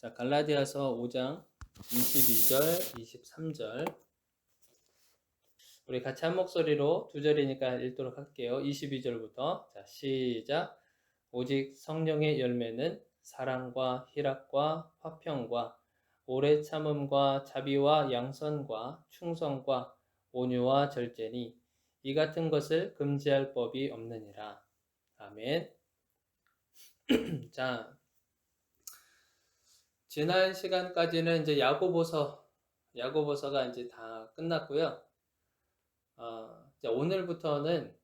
자, 갈라디아서 5장 22절, 23절. 우리 같이 한 목소리로 두 절이니까 읽도록 할게요. 22절부터. 자, 시작. 오직 성령의 열매는 사랑과 희락과 화평과 오래 참음과 자비와 양선과 충성과 온유와 절제니 이 같은 것을 금지할 법이 없느니라. 아멘. 자, 지난 시간까지는 이제 야고보서가 이제 다 끝났고요. 이제 오늘부터는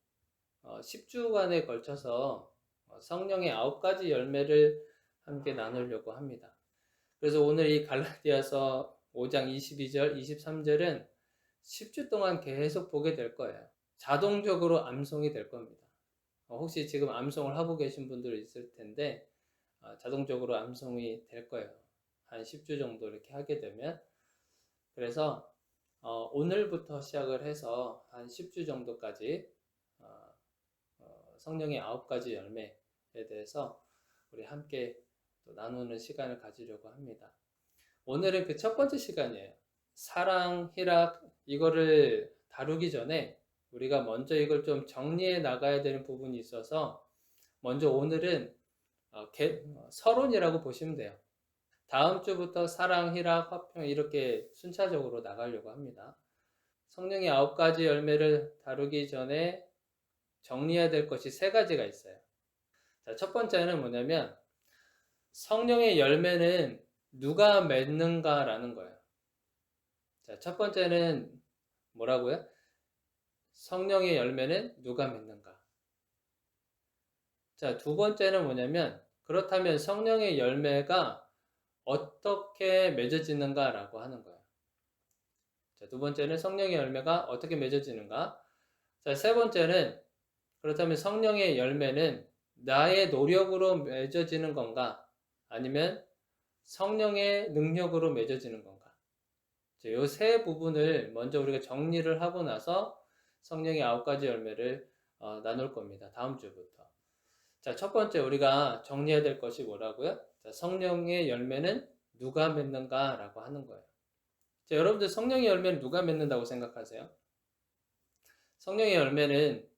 10주간에 걸쳐서 성령의 9가지 열매를 함께 나누려고 합니다. 그래서 오늘 이 갈라디아서 5장 22절, 23절은 10주 동안 계속 보게 될 거예요. 자동적으로 암송이 될 겁니다. 혹시 지금 암송을 하고 계신 분들 있을 텐데 자동적으로 암송이 될 거예요. 한 10주 정도 이렇게 하게 되면. 그래서 오늘부터 시작을 해서 한 10주 정도까지 성령의 9가지 열매에 대해서 우리 함께 또 나누는 시간을 가지려고 합니다. 오늘은 그 첫 번째 시간이에요. 사랑, 희락, 이거를 다루기 전에 우리가 먼저 이걸 좀 정리해 나가야 되는 부분이 있어서 먼저 오늘은 서론이라고 보시면 돼요. 다음 주부터 사랑, 희락, 화평 이렇게 순차적으로 나가려고 합니다. 성령의 9가지 열매를 다루기 전에 정리해야 될 것이 3가지가 있어요. 자, 첫 번째는 뭐냐면 성령의 열매는 누가 맺는가라는 거예요. 자, 첫 번째는 뭐라고요? 성령의 열매는 누가 맺는가? 자, 두 번째는 뭐냐면 그렇다면 성령의 열매가 어떻게 맺어지는가라고 하는 거예요. 자, 두 번째는 성령의 열매가 어떻게 맺어지는가? 자, 세 번째는 그렇다면 성령의 열매는 나의 노력으로 맺어지는 건가? 아니면 성령의 능력으로 맺어지는 건가? 이 세 부분을 먼저 우리가 정리를 하고 나서 성령의 9가지 열매를 나눌 겁니다. 다음 주부터. 자, 첫 번째 우리가 정리해야 될 것이 뭐라고요? 자, 성령의 열매는 누가 맺는가라고 하는 거예요. 자, 여러분들 성령의 열매는 누가 맺는다고 생각하세요? 성령의 열매는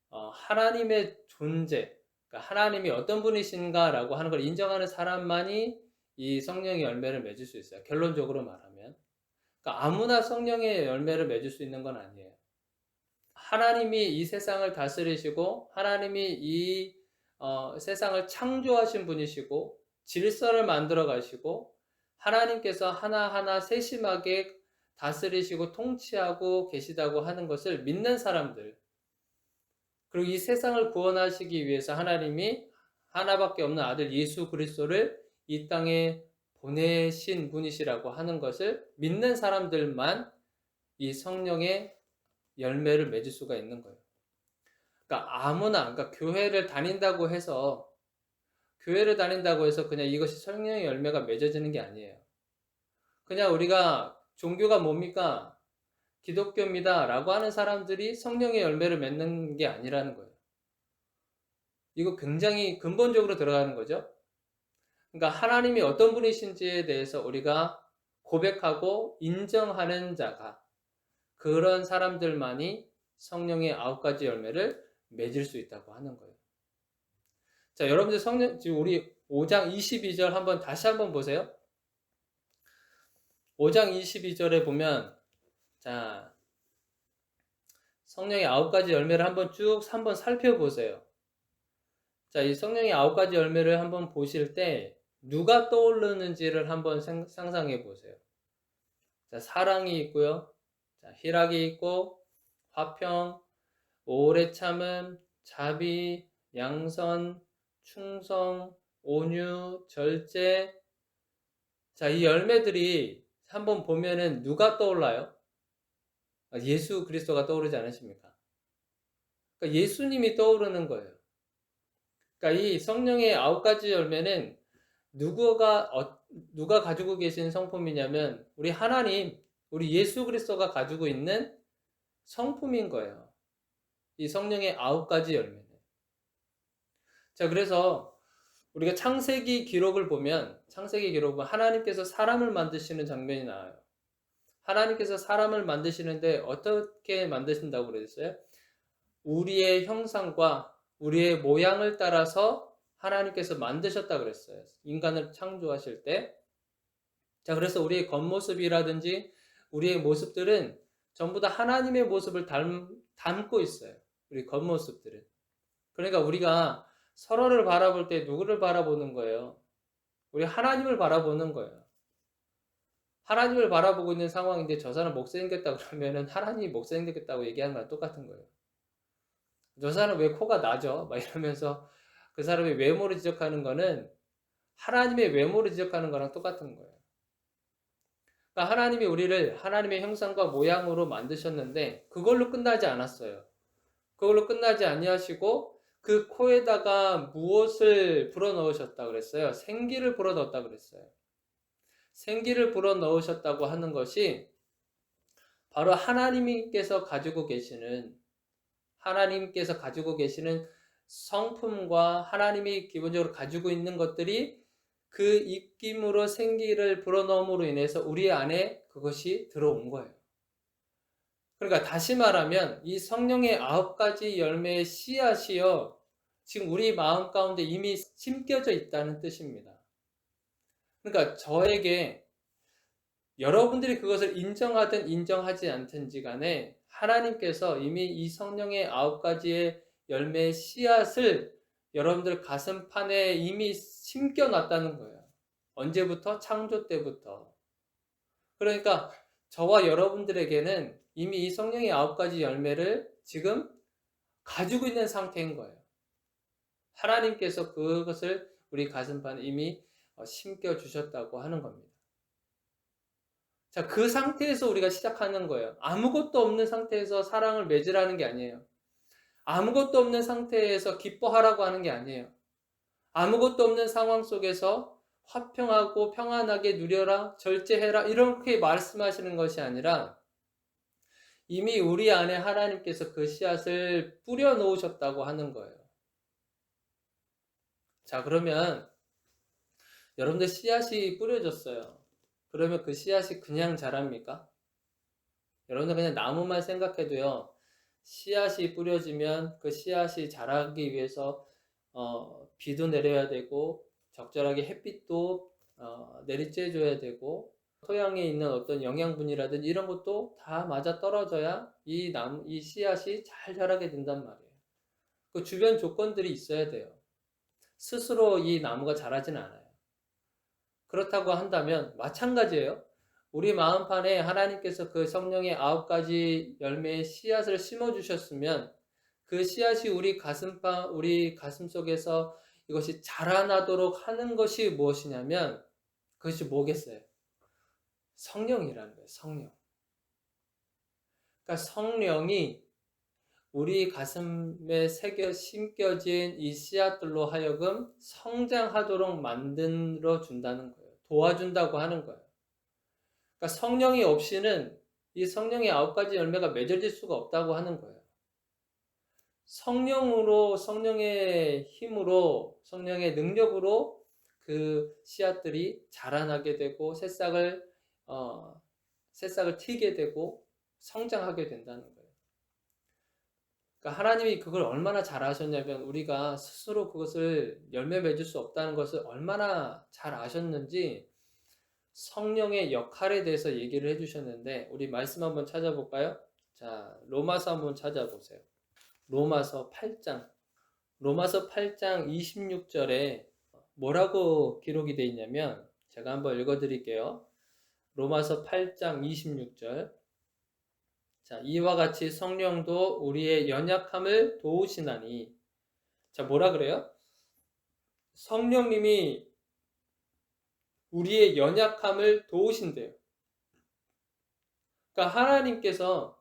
하나님의 존재, 그러니까 하나님이 어떤 분이신가라고 하는 걸 인정하는 사람만이 이 성령의 열매를 맺을 수 있어요. 결론적으로 말하면. 그러니까 아무나 성령의 열매를 맺을 수 있는 건 아니에요. 하나님이 이 세상을 다스리시고 하나님이 이 세상을 창조하신 분이시고 질서를 만들어 가시고 하나님께서 하나하나 세심하게 다스리시고 통치하고 계시다고 하는 것을 믿는 사람들, 그리고 이 세상을 구원하시기 위해서 하나님이 하나밖에 없는 아들 예수 그리스도를 이 땅에 보내신 분이시라고 하는 것을 믿는 사람들만 이 성령의 열매를 맺을 수가 있는 거예요. 그러니까 아무나, 그러니까 교회를 다닌다고 해서 그냥 이것이 성령의 열매가 맺어지는 게 아니에요. 그냥 우리가 종교가 뭡니까? 기독교입니다 라고 하는 사람들이 성령의 열매를 맺는 게 아니라는 거예요. 이거 굉장히 근본적으로 들어가는 거죠. 그러니까 하나님이 어떤 분이신지에 대해서 우리가 고백하고 인정하는 자가, 그런 사람들만이 성령의 9가지 열매를 맺을 수 있다고 하는 거예요. 자, 여러분들 지금 우리 5장 22절 다시 한번 보세요. 5장 22절에 보면, 자, 성령의 9가지 열매를 한번 살펴보세요. 자, 이 성령의 9가지 열매를 한번 보실 때 누가 떠오르는지를 한번 상상해 보세요. 자, 사랑이 있고요. 자, 희락이 있고, 화평, 오래 참음, 자비, 양선, 충성, 온유, 절제. 자, 이 열매들이 한번 보면은 누가 떠올라요? 예수 그리스도가 떠오르지 않으십니까? 그러니까 예수님이 떠오르는 거예요. 그러니까 이 성령의 9가지 열매는 누가 가지고 계신 성품이냐면 우리 하나님, 우리 예수 그리스도가 가지고 있는 성품인 거예요. 이 성령의 9가지 열매는. 자, 그래서 우리가 창세기 기록을 보면 창세기 기록은 하나님께서 사람을 만드시는 장면이 나와요. 하나님께서 사람을 만드시는데 어떻게 만드신다고 그랬어요? 우리의 형상과 우리의 모양을 따라서 하나님께서 만드셨다 그랬어요. 인간을 창조하실 때. 자, 그래서 우리의 겉모습이라든지 우리의 모습들은 전부 다 하나님의 모습을 담고 있어요. 우리 겉모습들은. 그러니까 우리가 서로를 바라볼 때 누구를 바라보는 거예요? 우리 하나님을 바라보는 거예요. 하나님을 바라보고 있는 상황인데 저 사람 못생겼다 그러면은 하나님이 못생겼다고 얘기하는 거랑 똑같은 거예요. 저 사람 왜 코가 나죠? 막 이러면서 그 사람의 외모를 지적하는 거는 하나님의 외모를 지적하는 거랑 똑같은 거예요. 그러니까 하나님이 우리를 하나님의 형상과 모양으로 만드셨는데 그걸로 끝나지 않았어요. 그걸로 끝나지 아니하시고 그 코에다가 무엇을 불어넣으셨다 그랬어요? 생기를 불어넣었다 그랬어요. 생기를 불어넣으셨다고 하는 것이 바로 하나님께서 가지고 계시는 성품과 하나님이 기본적으로 가지고 있는 것들이 그 입김으로 생기를 불어넣음으로 인해서 우리 안에 그것이 들어온 거예요. 그러니까 다시 말하면 이 성령의 9가지 열매의 씨앗이요, 지금 우리 마음 가운데 이미 심겨져 있다는 뜻입니다. 그러니까 저에게 여러분들이 그것을 인정하든 인정하지 않든지 간에 하나님께서 이미 이 성령의 9가지의 열매의 씨앗을 여러분들 가슴판에 이미 심겨놨다는 거예요. 언제부터? 창조 때부터. 그러니까 저와 여러분들에게는 이미 이 성령의 9가지 열매를 지금 가지고 있는 상태인 거예요. 하나님께서 그것을 우리 가슴판에 이미 심겨주셨다고 하는 겁니다. 자, 그 상태에서 우리가 시작하는 거예요. 아무것도 없는 상태에서 사랑을 맺으라는 게 아니에요. 아무것도 없는 상태에서 기뻐하라고 하는 게 아니에요. 아무것도 없는 상황 속에서 화평하고 평안하게 누려라, 절제해라, 이렇게 말씀하시는 것이 아니라 이미 우리 안에 하나님께서 그 씨앗을 뿌려 놓으셨다고 하는 거예요. 자, 그러면 여러분들 씨앗이 뿌려졌어요. 그러면 그 씨앗이 그냥 자랍니까? 여러분들 그냥 나무만 생각해도요, 씨앗이 뿌려지면 그 씨앗이 자라기 위해서 비도 내려야 되고 적절하게 햇빛도 내리쬐줘야 되고 토양에 있는 어떤 영양분이라든지 이런 것도 다 맞아 떨어져야 이 씨앗이 잘 자라게 된단 말이에요. 그 주변 조건들이 있어야 돼요. 스스로 이 나무가 자라지는 않아요. 그렇다고 한다면 마찬가지예요. 우리 마음판에 하나님께서 그 성령의 9가지 열매의 씨앗을 심어주셨으면 그 씨앗이 우리 가슴 속에서 이것이 자라나도록 하는 것이 무엇이냐면 그것이 뭐겠어요? 성령이라는 거예요. 성령. 그러니까 성령이 우리 가슴에 심겨진 이 씨앗들로 하여금 성장하도록 만들어 준다는 거예요. 도와준다고 하는 거예요. 그러니까 성령이 없이는 이 성령의 9가지 열매가 맺어질 수가 없다고 하는 거예요. 성령의 힘으로, 성령의 능력으로 그 씨앗들이 자라나게 되고 새싹을 튀게 되고 성장하게 된다는 거예요. 그러니까 하나님이 그걸 얼마나 잘 아셨냐면 우리가 스스로 그것을 열매 맺을 수 없다는 것을 얼마나 잘 아셨는지 성령의 역할에 대해서 얘기를 해주셨는데 우리 말씀 한번 찾아볼까요? 자, 로마서 한번 찾아보세요. 로마서 8장 26절에 뭐라고 기록이 되어 있냐면 제가 한번 읽어드릴게요. 로마서 8장 26절. 자, 이와 같이 성령도 우리의 연약함을 도우시나니. 자, 뭐라 그래요? 성령님이 우리의 연약함을 도우신대요. 그러니까 하나님께서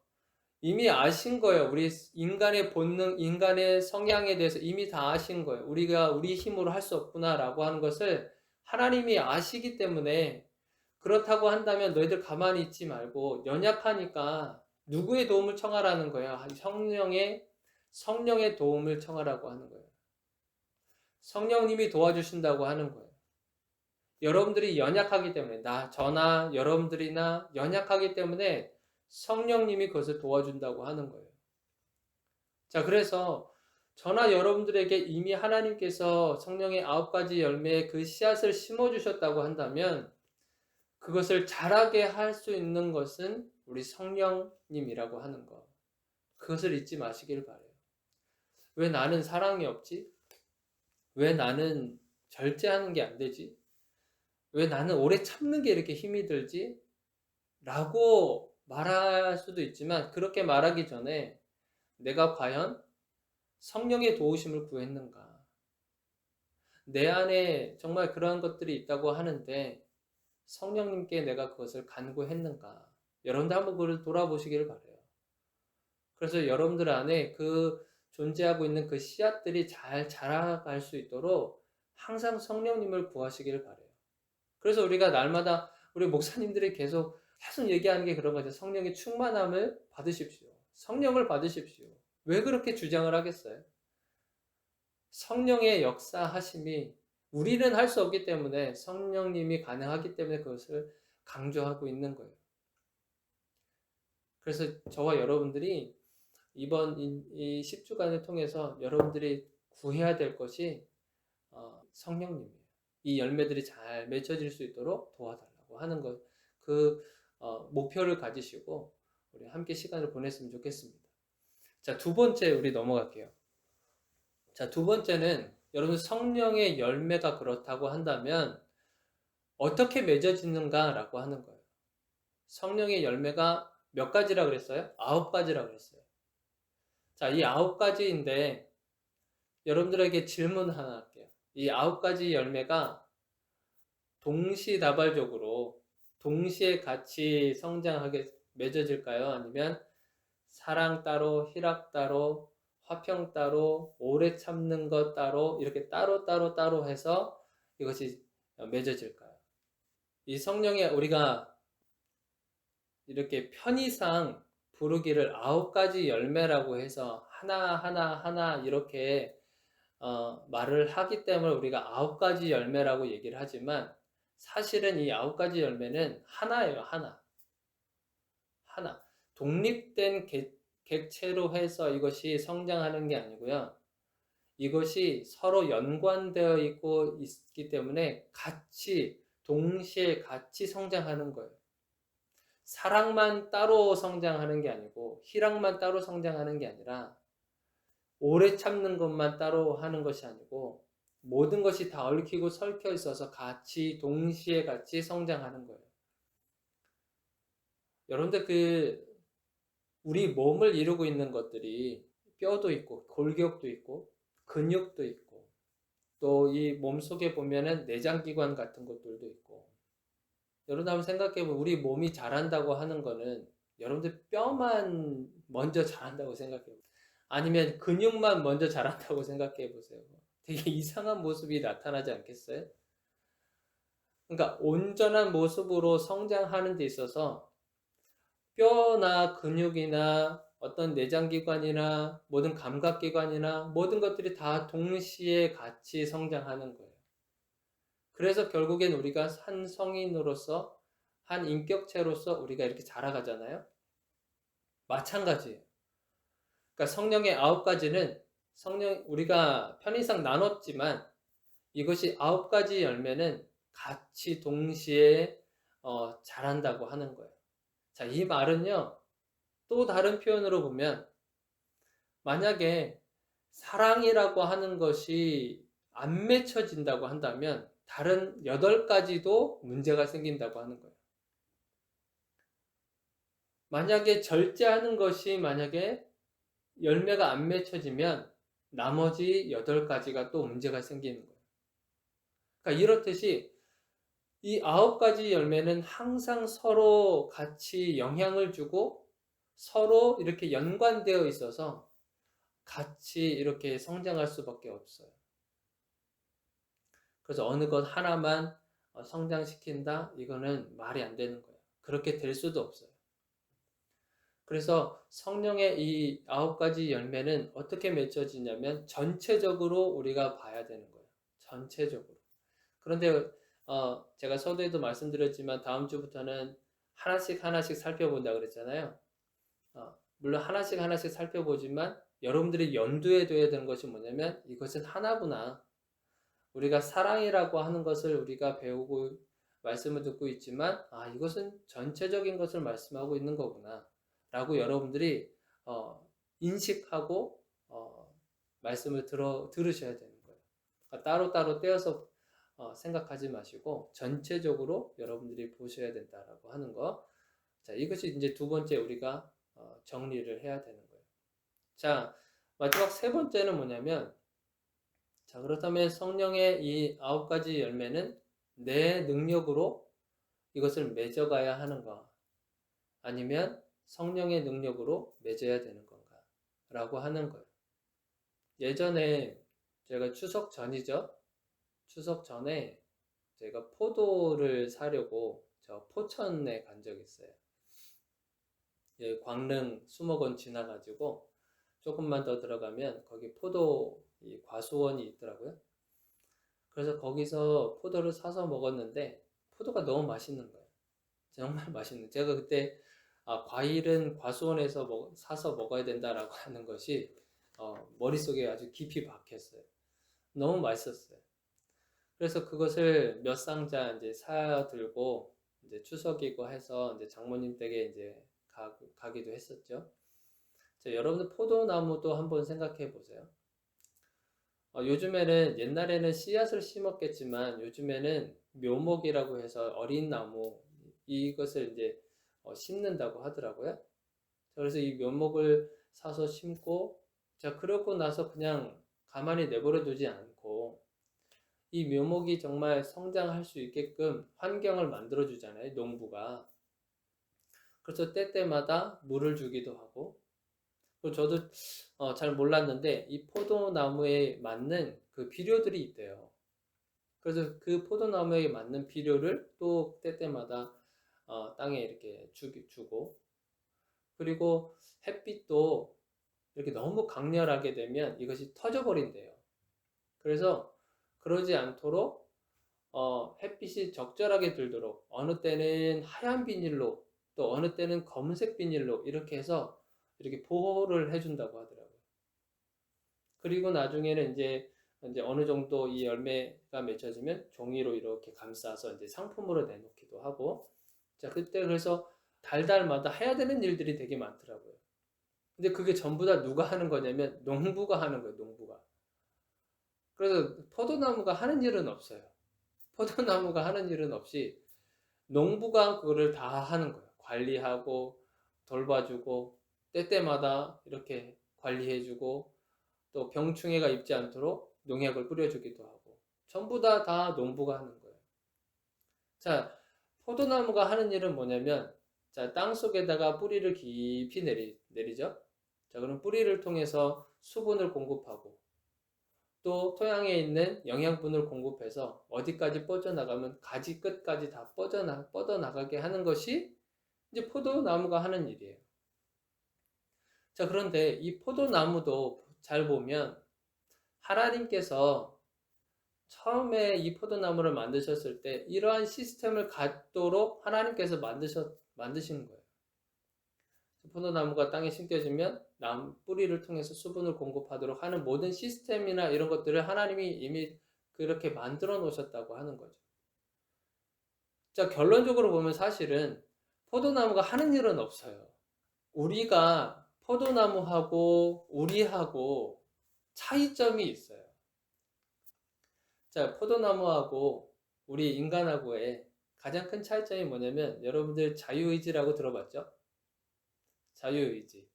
이미 아신 거예요. 우리 인간의 본능, 인간의 성향에 대해서 이미 다 아신 거예요. 우리가 우리 힘으로 할 수 없구나라고 하는 것을 하나님이 아시기 때문에 그렇다고 한다면 너희들 가만히 있지 말고 연약하니까 누구의 도움을 청하라는 거예요? 성령의 도움을 청하라고 하는 거예요. 성령님이 도와주신다고 하는 거예요. 여러분들이 연약하기 때문에, 저나 여러분들이나 연약하기 때문에 성령님이 그것을 도와준다고 하는 거예요. 자, 그래서 저나 여러분들에게 이미 하나님께서 성령의 9가지 열매의 그 씨앗을 심어주셨다고 한다면 그것을 자라게 할 수 있는 것은 우리 성령님이라고 하는 것. 그것을 잊지 마시길 바래요. 왜 나는 사랑이 없지? 왜 나는 절제하는 게 안 되지? 왜 나는 오래 참는 게 이렇게 힘이 들지? 라고 말할 수도 있지만 그렇게 말하기 전에 내가 과연 성령의 도우심을 구했는가? 내 안에 정말 그러한 것들이 있다고 하는데 성령님께 내가 그것을 간구했는가? 여러분들 한번 그걸 돌아보시기를 바래요. 그래서 여러분들 안에 그 존재하고 있는 그 씨앗들이 잘 자라갈 수 있도록 항상 성령님을 구하시기를 바래요. 그래서 우리가 날마다 우리 목사님들이 계속 얘기하는 게 그런 거죠. 성령의 충만함을 받으십시오. 성령을 받으십시오. 왜 그렇게 주장을 하겠어요? 성령의 역사하심이 우리는 할 수 없기 때문에 성령님이 가능하기 때문에 그것을 강조하고 있는 거예요. 그래서 저와 여러분들이 이번 이 10주간을 통해서 여러분들이 구해야 될 것이 성령님이에요. 이 열매들이 잘 맺혀질 수 있도록 도와달라고 하는 것, 그 목표를 가지시고 우리 함께 시간을 보냈으면 좋겠습니다. 자, 두 번째 우리 넘어갈게요. 자, 두 번째는 여러분 성령의 열매가 그렇다고 한다면 어떻게 맺어지는가라고 하는 거예요. 성령의 열매가 몇 가지라 그랬어요? 9가지라 그랬어요. 자, 이 9가지인데 여러분들에게 질문 하나 할게요. 이 9가지 열매가 동시다발적으로 동시에 같이 성장하게 맺어질까요? 아니면 사랑 따로, 희락 따로, 화평 따로, 오래 참는 것 따로 이렇게 따로 해서 이것이 맺어질까요? 이 성령에 우리가 이렇게 편의상 부르기를 9가지 열매라고 해서 하나 이렇게 말을 하기 때문에 우리가 9가지 열매라고 얘기를 하지만 사실은 이 9가지 열매는 하나예요. 하나. 독립된 객체로 해서 이것이 성장하는 게 아니고요. 이것이 서로 연관되어 있기 때문에 동시에 같이 성장하는 거예요. 사랑만 따로 성장하는 게 아니고 희락만 따로 성장하는 게 아니라 오래 참는 것만 따로 하는 것이 아니고 모든 것이 다 얽히고 설켜 있어서 동시에 같이 성장하는 거예요. 여러분들 우리 몸을 이루고 있는 것들이 뼈도 있고 골격도 있고 근육도 있고 또 이 몸속에 보면은 내장기관 같은 것들도 있고 여러분 한번 생각해보면 우리 몸이 자란다고 하는 거는 여러분들 뼈만 먼저 자란다고 생각해요. 아니면 근육만 먼저 자란다고 생각해보세요. 되게 이상한 모습이 나타나지 않겠어요? 그러니까 온전한 모습으로 성장하는 데 있어서 뼈나 근육이나 어떤 내장기관이나 모든 감각기관이나 모든 것들이 다 동시에 같이 성장하는 거예요. 그래서 결국엔 우리가 한 성인으로서 한 인격체로서 우리가 이렇게 자라가잖아요. 마찬가지예요. 그러니까 성령의 9가지는 우리가 편의상 나눴지만 이것이 9가지 열매는 같이 동시에 자란다고 하는 거예요. 자, 이 말은요. 또 다른 표현으로 보면 만약에 사랑이라고 하는 것이 안 맺혀진다고 한다면 다른 8가지도 문제가 생긴다고 하는 거예요. 만약에 절제하는 것이 만약에 열매가 안 맺혀지면 나머지 8가지가 또 문제가 생기는 거예요. 그러니까 이렇듯이 이 9가지 열매는 항상 서로 같이 영향을 주고 서로 이렇게 연관되어 있어서 같이 이렇게 성장할 수밖에 없어요. 그래서 어느 것 하나만 성장시킨다? 이거는 말이 안 되는 거예요. 그렇게 될 수도 없어요. 그래서 성령의 이 9가지 열매는 어떻게 맺혀지냐면 전체적으로 우리가 봐야 되는 거예요. 전체적으로. 그런데 제가 서두에도 말씀드렸지만 다음 주부터는 하나씩 하나씩 살펴본다 그랬잖아요. 물론 하나씩 하나씩 살펴보지만 여러분들이 염두에 둬야 되는 것이 뭐냐면 이것은 하나구나. 우리가 사랑이라고 하는 것을 우리가 배우고 말씀을 듣고 있지만 이것은 전체적인 것을 말씀하고 있는 거구나 라고 여러분들이 인식하고 말씀을 들으셔야 되는 거예요. 그러니까 따로따로 떼어서 생각하지 마시고 전체적으로 여러분들이 보셔야 된다라고 하는 거. 자, 이것이 이제 두 번째 우리가 정리를 해야 되는 거예요. 자, 마지막 세 번째는 뭐냐면, 자, 그렇다면 성령의 이 9가지 열매는 내 능력으로 이것을 맺어가야 하는가? 아니면 성령의 능력으로 맺어야 되는 건가? 라고 하는 거예요. 예전에 제가 추석 전이죠? 추석 전에 제가 포도를 사려고 저 포천에 간 적이 있어요. 예, 광릉 수목원 지나가지고 조금만 더 들어가면 거기 포도 과수원이 있더라고요. 그래서 거기서 포도를 사서 먹었는데 포도가 너무 맛있는 거예요. 정말 맛있는. 제가 그때 과일은 과수원에서 사서 먹어야 된다라고 하는 것이 머릿속에 아주 깊이 박혔어요. 너무 맛있었어요. 그래서 그것을 몇 상자 이제 사들고 이제 추석이고 해서 이제 장모님 댁에 이제 가기도 했었죠. 자, 여러분들 포도나무도 한번 생각해 보세요. 요즘에는 옛날에는 씨앗을 심었겠지만 요즘에는 묘목이라고 해서 어린 나무 이것을 이제 심는다고 하더라고요. 그래서 이 묘목을 사서 심고 자 그러고 나서 그냥 가만히 내버려 두지 않고 이 묘목이 정말 성장할 수 있게끔 환경을 만들어 주잖아요, 농부가. 그래서 때때마다 물을 주기도 하고 저도 잘 몰랐는데 이 포도나무에 맞는 그 비료들이 있대요. 그래서 그 포도나무에 맞는 비료를 또 때때마다 땅에 이렇게 주고 그리고 햇빛도 이렇게 너무 강렬하게 되면 이것이 터져버린대요. 그래서 그러지 않도록 햇빛이 적절하게 들도록 어느 때는 하얀 비닐로 또 어느 때는 검은색 비닐로 이렇게 해서 이렇게 보호를 해준다고 하더라고요. 그리고 나중에는 이제 어느 정도 이 열매가 맺혀지면 종이로 이렇게 감싸서 이제 상품으로 내놓기도 하고 자 그때 그래서 달달마다 해야 되는 일들이 되게 많더라고요. 근데 그게 전부 다 누가 하는 거냐면 농부가 하는 거예요, 농부가. 그래서 포도나무가 하는 일은 없어요. 포도나무가 하는 일은 없이 농부가 그거를 다 하는 거예요. 관리하고 돌봐주고 때때마다 이렇게 관리해주고 또 병충해가 입지 않도록 농약을 뿌려주기도 하고 전부 다 농부가 하는 거예요. 자, 포도나무가 하는 일은 뭐냐면 자, 땅 속에다가 뿌리를 깊이 내리죠. 자, 그럼 뿌리를 통해서 수분을 공급하고 또 토양에 있는 영양분을 공급해서 어디까지 뻗어나가면 가지 끝까지 다 뻗어나가게 하는 것이 이제 포도나무가 하는 일이에요. 자, 그런데 이 포도나무도 잘 보면 하나님께서 처음에 이 포도나무를 만드셨을 때 이러한 시스템을 갖도록 하나님께서 만드신 거예요. 포도나무가 땅에 심겨지면 뿌리를 통해서 수분을 공급하도록 하는 모든 시스템이나 이런 것들을 하나님이 이미 그렇게 만들어 놓으셨다고 하는 거죠. 자, 결론적으로 보면 사실은 포도나무가 하는 일은 없어요. 우리가 포도나무하고 우리하고 차이점이 있어요. 자, 포도나무하고 우리 인간하고의 가장 큰 차이점이 뭐냐면 여러분들 자유의지라고 들어봤죠? 자유의지.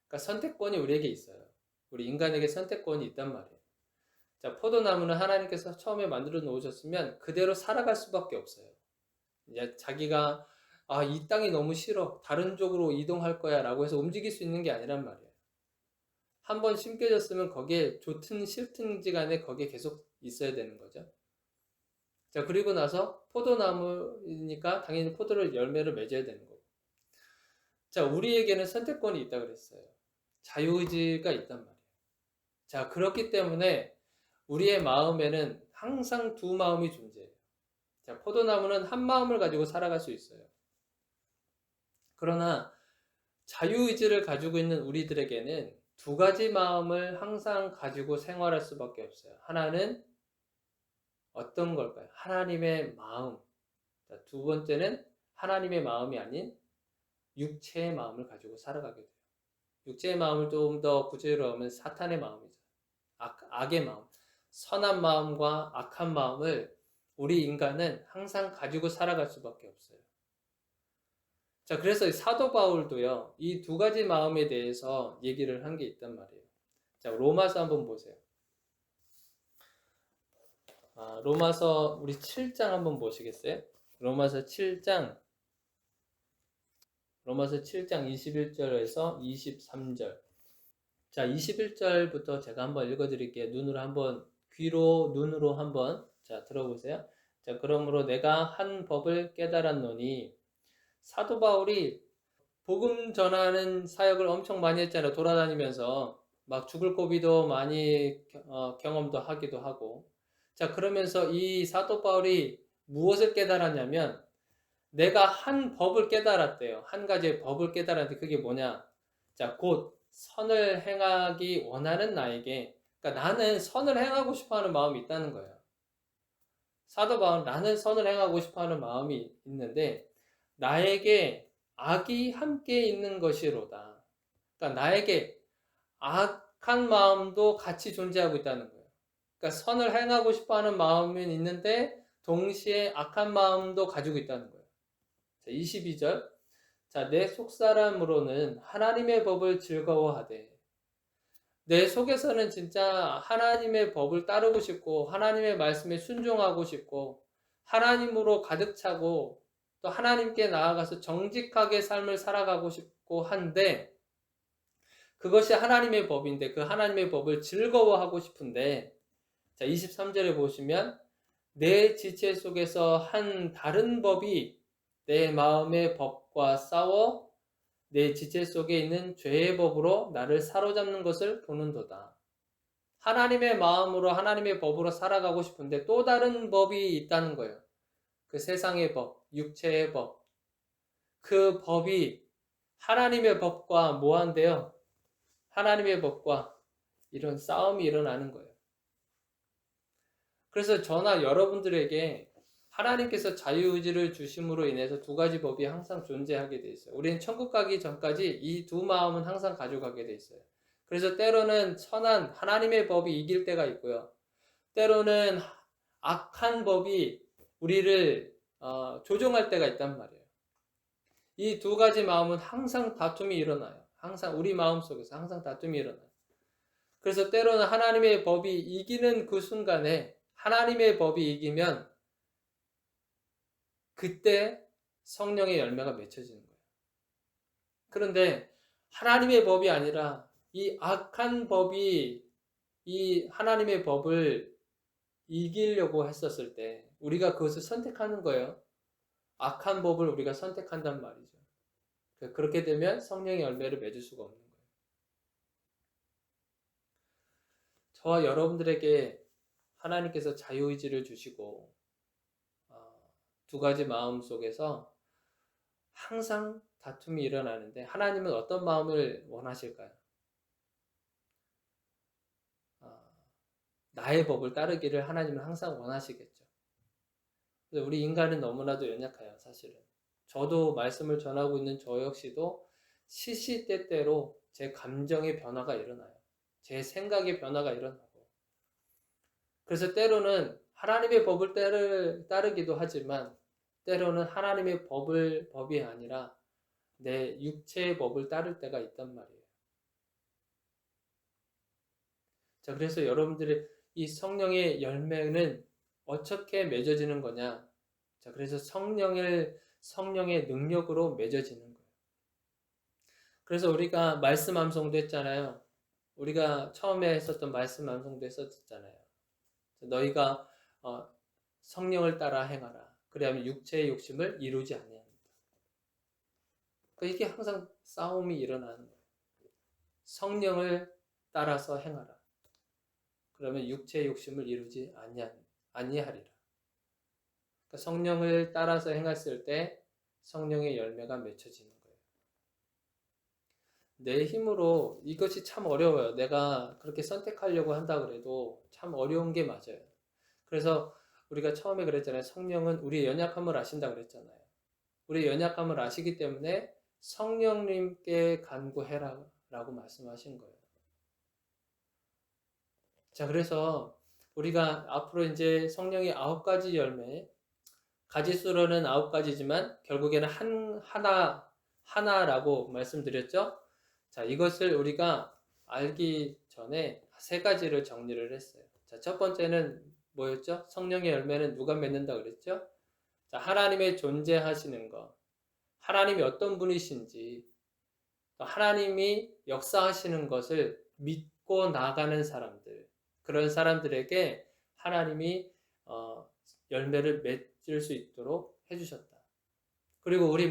그러니까 선택권이 우리에게 있어요. 우리 인간에게 선택권이 있단 말이에요. 자, 포도나무는 하나님께서 처음에 만들어 놓으셨으면 그대로 살아갈 수밖에 없어요. 이제 자기가 이 땅이 너무 싫어. 다른 쪽으로 이동할 거야 라고 해서 움직일 수 있는 게 아니란 말이에요. 한번 심겨졌으면 거기에 좋든 싫든지 간에 거기에 계속 있어야 되는 거죠. 자, 그리고 나서 포도나무니까 당연히 열매를 맺어야 되는 거고. 자, 우리에게는 선택권이 있다 그랬어요. 자유의지가 있단 말이에요. 자, 그렇기 때문에 우리의 마음에는 항상 두 마음이 존재해요. 자, 포도나무는 한 마음을 가지고 살아갈 수 있어요. 그러나 자유의지를 가지고 있는 우리들에게는 두 가지 마음을 항상 가지고 생활할 수밖에 없어요. 하나는 어떤 걸까요? 하나님의 마음. 자, 두 번째는 하나님의 마음이 아닌 육체의 마음을 가지고 살아가게 돼요. 육체의 마음을 좀 더 구체적으로 하면 사탄의 마음이죠. 악의 마음. 선한 마음과 악한 마음을 우리 인간은 항상 가지고 살아갈 수밖에 없어요. 자, 그래서 사도 바울도요, 이 두 가지 마음에 대해서 얘기를 한 게 있단 말이에요. 자, 로마서 한번 보세요. 로마서 우리 7장 한번 보시겠어요? 로마서 7장 21절에서 23절. 자, 21절부터 제가 한번 읽어드릴게요. 눈으로 한번 자, 들어보세요. 자, 그러므로 내가 한 법을 깨달았노니, 사도 바울이 복음 전하는 사역을 엄청 많이 했잖아요. 돌아다니면서 막 죽을 고비도 많이 경험도 하기도 하고. 자, 그러면서 이 사도 바울이 무엇을 깨달았냐면, 내가 한 법을 깨달았대요. 한 가지의 법을 깨달았는데 그게 뭐냐? 자, 곧 선을 행하기 원하는 나에게, 그러니까 나는 선을 행하고 싶어하는 마음이 있다는 거예요. 사도 바울은 나는 선을 행하고 싶어하는 마음이 있는데 나에게 악이 함께 있는 것이로다. 그러니까 나에게 악한 마음도 같이 존재하고 있다는 거예요. 그러니까 선을 행하고 싶어하는 마음은 있는데 동시에 악한 마음도 가지고 있다는 거예요. 자, 22절. 자, 내 속사람으로는 하나님의 법을 즐거워하되, 내 속에서는 진짜 하나님의 법을 따르고 싶고 하나님의 말씀에 순종하고 싶고 하나님으로 가득 차고 또 하나님께 나아가서 정직하게 삶을 살아가고 싶고 한데, 그것이 하나님의 법인데 그 하나님의 법을 즐거워하고 싶은데, 자, 23절에 보시면 내 지체 속에서 한 다른 법이 내 마음의 법과 싸워 내 지체 속에 있는 죄의 법으로 나를 사로잡는 것을 보는도다. 하나님의 마음으로 하나님의 법으로 살아가고 싶은데 또 다른 법이 있다는 거예요. 그 세상의 법, 육체의 법. 그 법이 하나님의 법과 뭐한데요? 하나님의 법과 이런 싸움이 일어나는 거예요. 그래서 저나 여러분들에게 하나님께서 자유의지를 주심으로 인해서 두 가지 법이 항상 존재하게 돼 있어요. 우리는 천국 가기 전까지 이 두 마음은 항상 가져가게 돼 있어요. 그래서 때로는 선한 하나님의 법이 이길 때가 있고요. 때로는 악한 법이 우리를 조종할 때가 있단 말이에요. 이 두 가지 마음은 항상 다툼이 일어나요. 항상 우리 마음 속에서 항상 다툼이 일어나요. 그래서 때로는 하나님의 법이 이기는 그 순간에 하나님의 법이 이기면 그때 성령의 열매가 맺혀지는 거예요. 그런데 하나님의 법이 아니라 이 악한 법이 이 하나님의 법을 이기려고 했었을 때 우리가 그것을 선택하는 거예요. 악한 법을 우리가 선택한단 말이죠. 그렇게 되면 성령의 열매를 맺을 수가 없는 거예요. 저와 여러분들에게 하나님께서 자유의지를 주시고 두 가지 마음 속에서 항상 다툼이 일어나는데 하나님은 어떤 마음을 원하실까요? 나의 법을 따르기를 하나님은 항상 원하시겠죠. 우리 인간은 너무나도 연약해요, 사실은. 저도 말씀을 전하고 있는 저 역시도 시시때때로 제 감정의 변화가 일어나요. 제 생각의 변화가 일어나고. 그래서 때로는 하나님의 법을 따르기도 하지만 때로는 하나님의 법이 아니라 내 육체의 법을 따를 때가 있단 말이에요. 자, 그래서 여러분들의 이 성령의 열매는 어떻게 맺어지는 거냐? 자, 그래서 성령의 능력으로 맺어지는 거예요. 그래서 우리가 말씀 암송도 했잖아요. 우리가 처음에 했었던 말씀 암송도 했었잖아요. 너희가 성령을 따라 행하라. 그래야면 육체의 욕심을 이루지 아니합니다. 그러니까 이게 항상 싸움이 일어나는 거예요. 성령을 따라서 행하라. 그러면 육체의 욕심을 이루지 아니하리라. 그러니까 성령을 따라서 행했을 때 성령의 열매가 맺혀지는 거예요. 내 힘으로 이것이 참 어려워요. 내가 그렇게 선택하려고 한다 그래도 참 어려운 게 맞아요. 그래서 우리가 처음에 그랬잖아요. 성령은 우리의 연약함을 아신다 그랬잖아요. 우리의 연약함을 아시기 때문에 성령님께 간구해라 라고 말씀하신 거예요. 자, 그래서 우리가 앞으로 이제 성령의 9가지 열매, 가지수로는 9가지지만 결국에는 하나라고 말씀드렸죠? 자, 이것을 우리가 알기 전에 3가지를 정리를 했어요. 자, 첫 번째는 뭐였죠? 성령의 열매는 누가 맺는다 그랬죠? 자, 하나님의 존재하시는 것, 하나님이 어떤 분이신지, 하나님이 역사하시는 것을 믿고 나가는 사람들, 그런 사람들에게 하나님이 열매를 맺을 수 있도록 해주셨다. 그리고 우리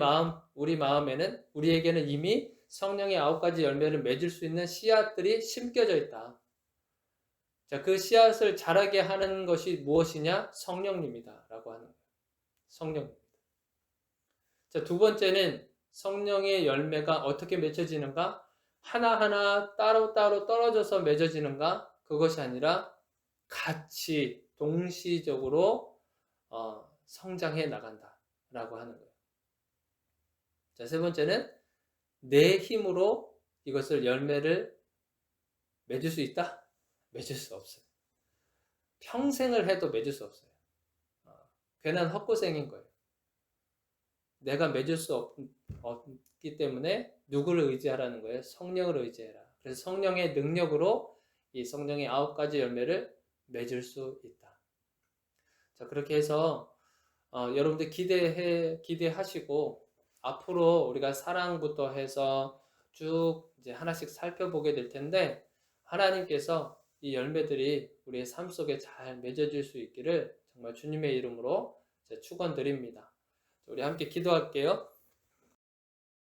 마음에는, 우리에게는 이미 성령의 9가지 열매를 맺을 수 있는 씨앗들이 심겨져 있다. 자, 그 씨앗을 자라게 하는 것이 무엇이냐? 성령님이다 라고 하는 거예요. 성령입니다. 자, 두 번째는 성령의 열매가 어떻게 맺혀지는가? 하나하나 따로따로 떨어져서 맺어지는가? 그것이 아니라 같이 동시적으로 성장해 나간다 라고 하는 거예요. 자, 세 번째는 내 힘으로 이것을 열매를 맺을 수 있다? 맺을 수 없어요. 평생을 해도 맺을 수 없어요. 괜한 헛고생인 거예요. 내가 맺을 수 없기 때문에 누구를 의지하라는 거예요? 성령을 의지해라. 그래서 성령의 능력으로 이 성령의 9가지 열매를 맺을 수 있다. 자, 그렇게 해서 여러분들 기대하시고 앞으로 우리가 사랑부터 해서 쭉 이제 하나씩 살펴보게 될 텐데 하나님께서 이 열매들이 우리의 삶 속에 잘 맺어질 수 있기를 정말 주님의 이름으로 축원드립니다. 우리 함께 기도할게요.